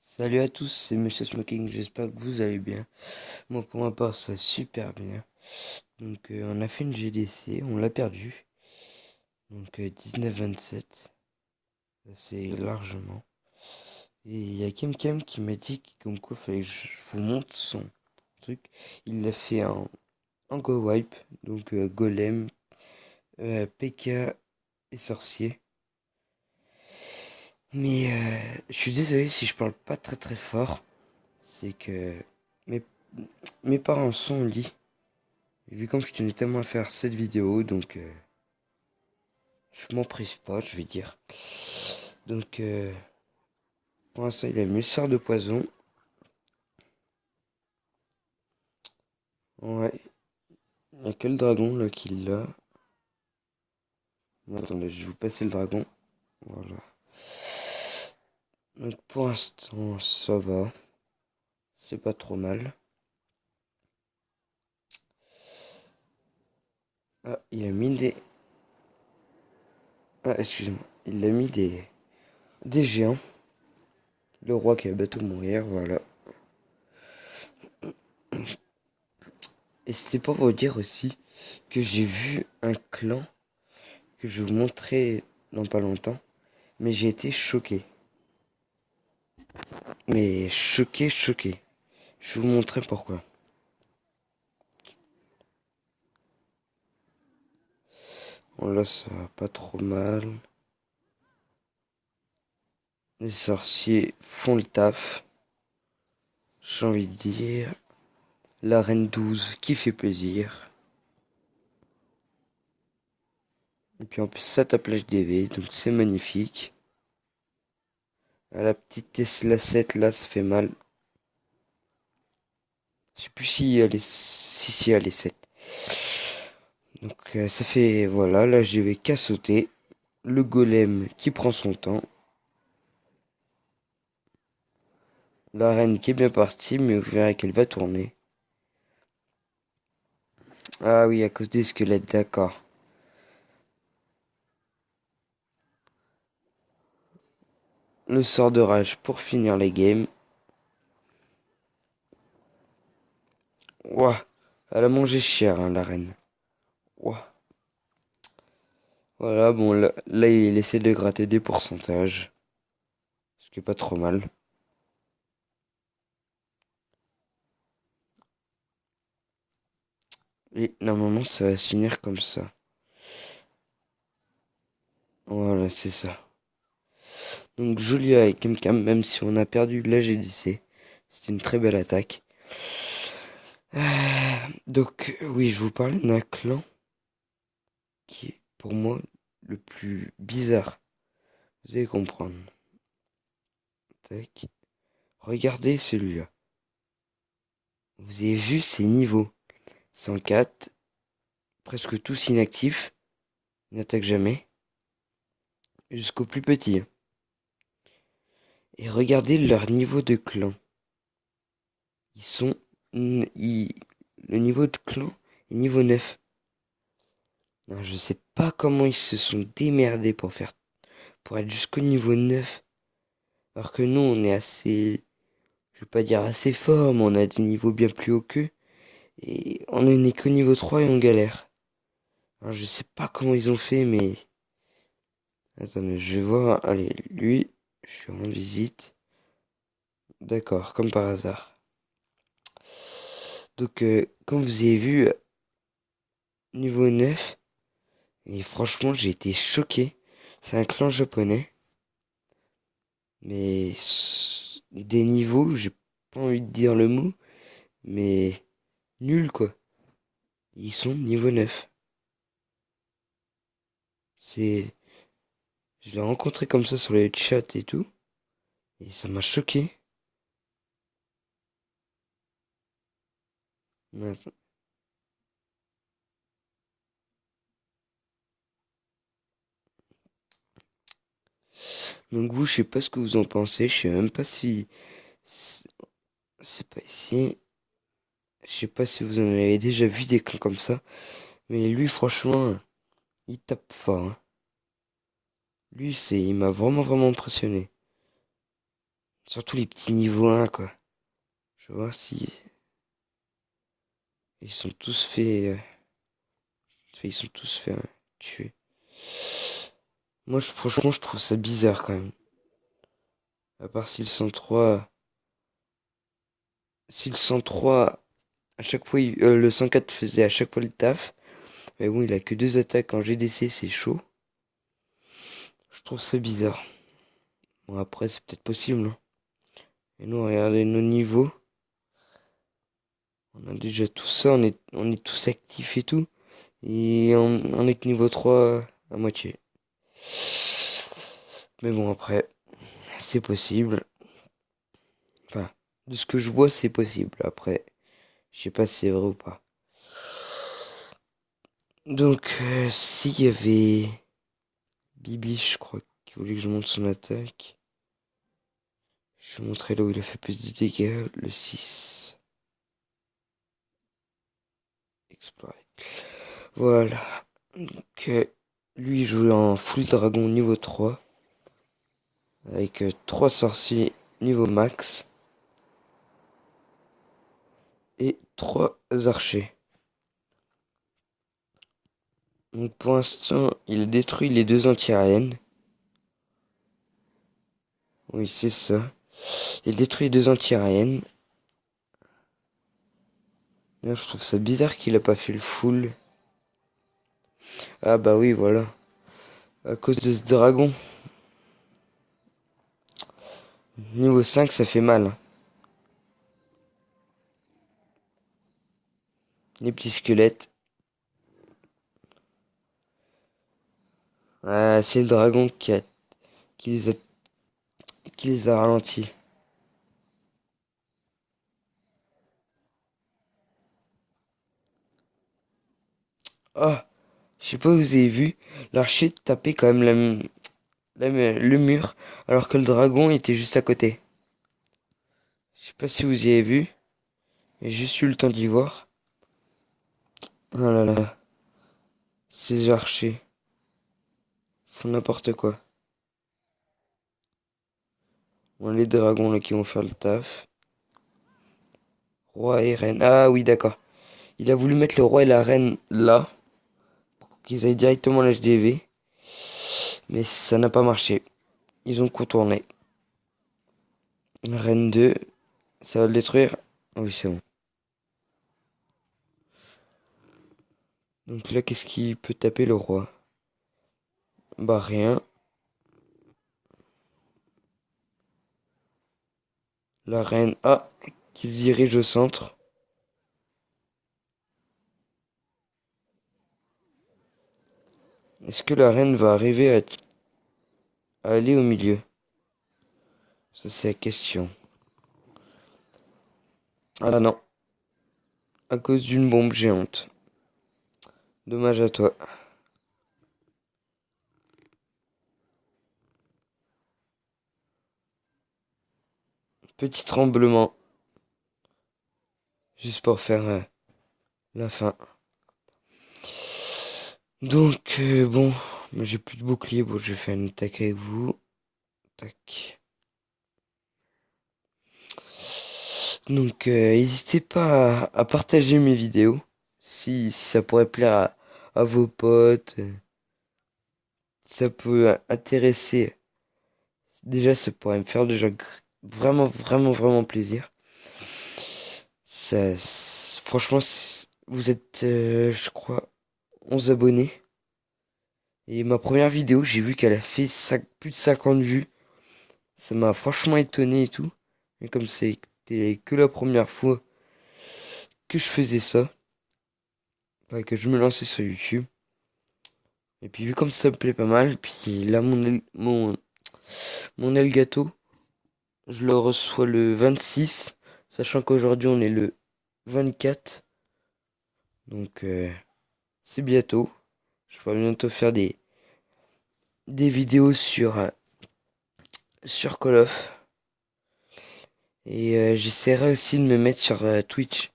Salut à tous, c'est Monsieur Smoking, j'espère que vous allez bien. Moi pour ma part ça super bien. On a fait une GDC, on l'a perdu. 19-27, assez largement. Et il y a quelqu'un qui m'a dit comme quoi fallait que je vous montre son truc. Il l'a fait en Go Wipe, Golem, PK et Sorcier. Mais je suis désolé si je parle pas très fort. C'est que mes, mes parents sont au lit. Et vu comme je tenais tellement à faire cette vidéo, je m'en prive pas, je vais dire. Donc pour l'instant il a mis le sort de poison. Ouais, il n'y a que le dragon là qui l'a. Attendez, je vais vous passer le dragon. Voilà. Donc pour l'instant ça va. C'est pas trop mal. Ah, il a mis des... Ah, excusez-moi. Il a mis des géants. Le roi qui a bientôt mourir, voilà. Et c'était pour vous dire aussi que j'ai vu un clan que je vous montrerai dans pas longtemps. Mais j'ai été choqué. Mais choqué. Je vais vous montrer pourquoi. Bon là ça va pas trop mal. Les sorciers font le taf. J'ai envie de dire. La reine 12 qui fait plaisir. Et puis en plus ça tape l'HDV, donc c'est magnifique. À la petite Tesla 7 là ça fait mal. Je sais plus si elle est... Si elle est 7. Ça fait... Voilà, là je vais qu'à sauter. Le golem qui prend son temps. La reine qui est bien partie, mais vous verrez qu'elle va tourner. Ah oui, à cause des squelettes, d'accord. Le sort de rage pour finir les games. Ouah, elle a mangé cher, hein, la reine. Ouah. Voilà, bon, là, il essaie de gratter des pourcentages. Ce qui est pas trop mal. Et normalement, ça va se finir comme ça. Voilà, c'est ça. Donc, Julia et Kemkam, même si on a perdu la GDC, c'était une très belle attaque. Oui, je vous parlais d'un clan qui est, pour moi, le plus bizarre. Vous allez comprendre. Tac. Regardez celui-là. Vous avez vu ces niveaux. 104, presque tous inactifs. Ils n'attaquent jamais. Jusqu'au plus petit. Et regardez leur niveau de clan. Ils sont... Le niveau de clan est niveau 9. Non, je sais pas comment ils se sont démerdés pour être jusqu'au niveau 9. Alors que nous, on est assez... Je vais pas dire assez fort, mais on a des niveaux bien plus hauts qu'eux. Et on n'est qu'au niveau 3 et on galère. Alors je sais pas comment ils ont fait, mais... Attendez, je vais voir. Allez, lui, je suis en visite. D'accord, comme par hasard. Comme vous avez vu, niveau 9, et franchement, j'ai été choqué. C'est un clan japonais, mais des niveaux, j'ai pas envie de dire le mot, mais nul quoi. Ils sont niveau 9. C'est, je l'ai rencontré comme ça sur les chats et tout, et ça m'a choqué. Donc vous, je sais pas ce que vous en pensez, je sais même pas si... C'est pas ici. Je sais pas si vous en avez déjà vu des clans comme ça, mais lui, franchement, il tape fort, hein. Lui, il m'a vraiment impressionné. Surtout les petits niveaux 1, quoi. Je vais voir si ils sont tous faits. Ils sont tous faits tuer. Moi, franchement, je trouve ça bizarre quand même. À part si le 103. Si le 103, à chaque fois, le 104 faisait à chaque fois le taf. Mais bon, il a que 2 attaques en GDC, c'est chaud. Je trouve ça bizarre. Bon, après, c'est peut-être possible, hein. Et nous, regardez nos niveaux. On a déjà tout ça, on est tous actifs et tout. Et on est que niveau 3 à moitié. Mais bon, après, c'est possible. Enfin, de ce que je vois, c'est possible. Après, je sais pas si c'est vrai ou pas. Donc, s'il y avait Bibi, je crois, qui voulait que je monte son attaque. Je vais montrer là où il a fait plus de dégâts, le 6. Explorer. Voilà. Donc, lui, il joue en full dragon niveau 3. Avec 3 sorciers niveau max. Et 3 archers. Donc pour l'instant, il a détruit les 2 anti-aériennes. Oui, c'est ça. Il détruit les 2 anti-aériennes. D'ailleurs, je trouve ça bizarre qu'il a pas fait le full. Ah bah oui, voilà. À cause de ce dragon. Niveau 5, ça fait mal. Les petits squelettes. Ah, c'est le dragon qui les a, qui les a ralentis. Ah, je sais pas si vous avez vu. L'archer tapait quand même le mur. Alors que le dragon était juste à côté. Je sais pas si vous y avez vu. J'ai juste eu le temps d'y voir. Oh là là. Ces archers font n'importe quoi. Bon, les dragons là qui vont faire le taf. Roi et reine. Ah oui, d'accord. Il a voulu mettre le roi et la reine là. Pour qu'ils aillent directement à l'HDV. Mais ça n'a pas marché. Ils ont contourné. Reine 2. Ça va le détruire. Ah oui, c'est bon. Donc là, qu'est-ce qui peut taper le roi? Bah rien. La reine. Ah, qui se dirige au centre. Est-ce que la reine va arriver à aller au milieu? Ça, c'est la question. Ah non. À cause d'une bombe géante. Dommage à toi. Petit tremblement. Juste pour faire la fin. Donc, bon. Moi, j'ai plus de bouclier. Bon, je vais faire une attaque avec vous. Tac. Donc, n'hésitez pas à partager mes vidéos. Si ça pourrait plaire à vos potes. Ça peut intéresser. Déjà, ça pourrait me faire déjà vraiment, vraiment, vraiment plaisir. Ça, franchement, vous êtes, je crois, 11 abonnés. Et ma première vidéo, j'ai vu qu'elle a fait plus de 50 vues. Ça m'a franchement étonné et tout. Et comme c'était que la première fois que je faisais ça, bah, que je me lançais sur YouTube. Et puis vu comme ça me plaît pas mal, puis là mon Elgato, je le reçois le 26, sachant qu'aujourd'hui on est le 24. Donc c'est bientôt. Je pourrais bientôt faire des vidéos sur Call of. Et j'essaierai aussi de me mettre sur Twitch.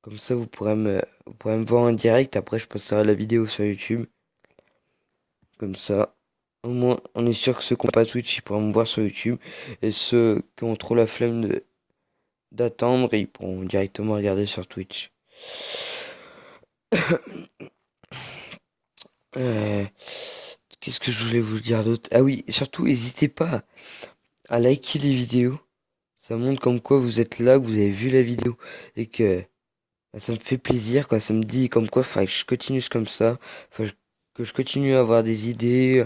Comme ça vous pourrez me voir en direct. Après je posterai la vidéo sur YouTube. Comme ça. Au moins, on est sûr que ceux qui n'ont pas Twitch, ils pourront me voir sur YouTube. Et ceux qui ont trop la flemme d'attendre, ils pourront directement regarder sur Twitch. Euh, Qu'est-ce que je voulais vous dire d'autre? Ah oui, surtout, n'hésitez pas à liker les vidéos. Ça montre comme quoi vous êtes là, que vous avez vu la vidéo. Et que bah, ça me fait plaisir, quoi. Ça me dit comme quoi, faut que je continue comme ça. Que je continue à avoir des idées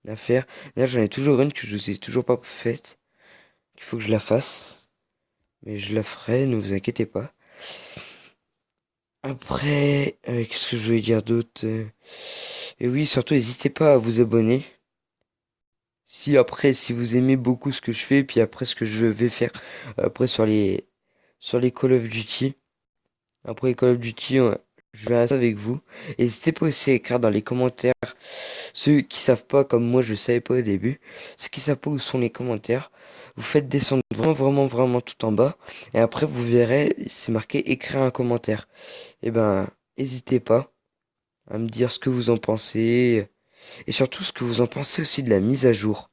à faire. Là, j'en ai toujours une que je vous ai toujours pas faite. Il faut que je la fasse. Mais je la ferai, ne vous inquiétez pas. Après, qu'est-ce que je voulais dire d'autre? Et oui, surtout, n'hésitez pas à vous abonner. Si vous aimez beaucoup ce que je fais, puis après ce que je vais faire après sur les Call of Duty. Après les Call of Duty, je verrai ça avec vous. N'hésitez pas aussi à écrire dans les commentaires ceux qui savent pas, comme moi je savais pas au début, ceux qui savent pas où sont les commentaires. Vous faites descendre vraiment tout en bas. Et après vous verrez, c'est marqué écrire un commentaire. Et ben, n'hésitez pas à me dire ce que vous en pensez. Et surtout ce que vous en pensez aussi de la mise à jour.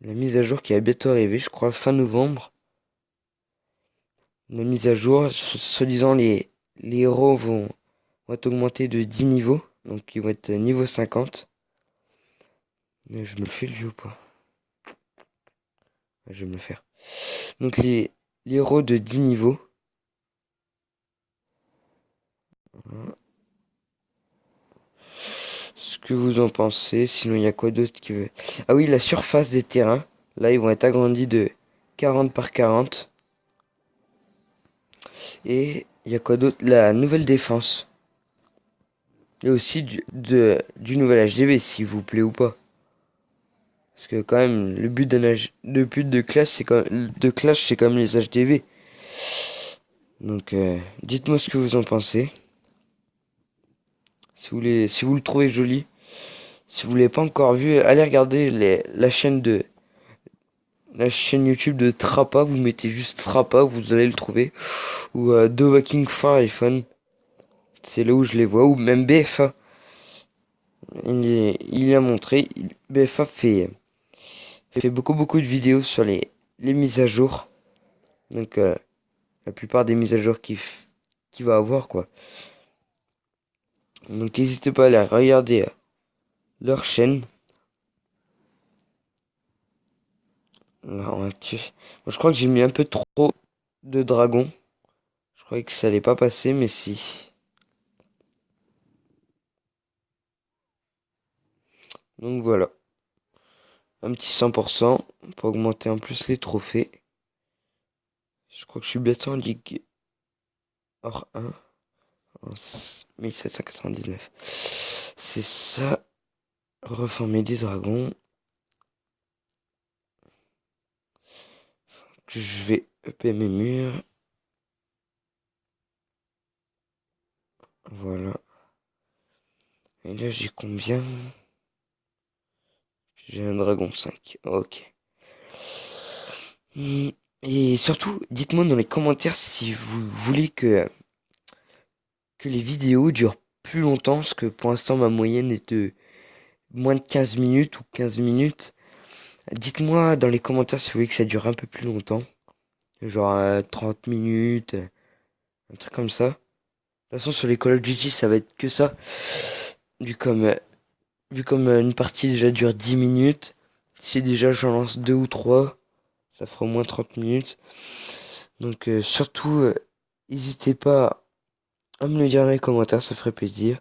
La mise à jour qui va bientôt arriver, je crois fin novembre. La mise à jour, soi-disant les héros vont être augmentés de 10 niveaux. Donc ils vont être niveau 50. Mais je me le fais lui ou pas? Ouais, je vais me le faire. Donc les héros de 10 niveaux. Voilà. Ce que vous en pensez. Sinon il y a quoi d'autre qui veut... Ah oui, la surface des terrains. Là ils vont être agrandis de 40 par 40. Et il y a quoi d'autre? La nouvelle défense. Et aussi du nouvel HDV, s'il vous plaît ou pas. Parce que quand même, le but de classe, c'est comme les HDV. Donc, dites-moi ce que vous en pensez. Si vous le trouvez joli. Si vous l'avez pas encore vu, allez regarder la chaîne YouTube de Trappa. Vous mettez juste Trappa, vous allez le trouver. Ou Dovaking for iPhone. C'est là où je les vois. Ou même BFA. Il a montré. BFA fait beaucoup de vidéos sur les mises à jour. Donc, la plupart des mises à jour qu'il va avoir, quoi. Donc, n'hésitez pas à aller regarder leur chaîne. Là, on va tuer. Moi, je crois que j'ai mis un peu trop de dragons. Je croyais que ça allait pas passer, mais si. Donc voilà. Un petit 100% pour augmenter en plus les trophées. Je crois que je suis bientôt en Ligue hors 1 en 1799. C'est ça. Reformer des dragons. Je vais upper mes murs. Voilà. Et là, j'ai combien? J'ai un dragon 5. Ok. Et surtout, dites-moi dans les commentaires si vous voulez que les vidéos durent plus longtemps, parce que pour l'instant, ma moyenne est de moins de 15 minutes ou 15 minutes. Dites-moi dans les commentaires si vous voulez que ça dure un peu plus longtemps. Genre 30 minutes, un truc comme ça. De toute façon, sur les Call of Duty, ça va être que ça. Vu comme, euh, vu comme une partie déjà dure 10 minutes, si déjà j'en lance 2 ou 3, ça fera au moins 30 minutes. Donc surtout, n'hésitez pas à me le dire dans les commentaires, ça ferait plaisir.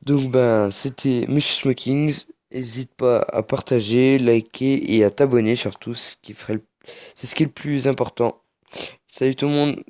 Donc ben, c'était Monsieur Smokings. N'hésite pas à partager, liker et à t'abonner surtout, c'est ce qui est le plus important. Salut tout le monde.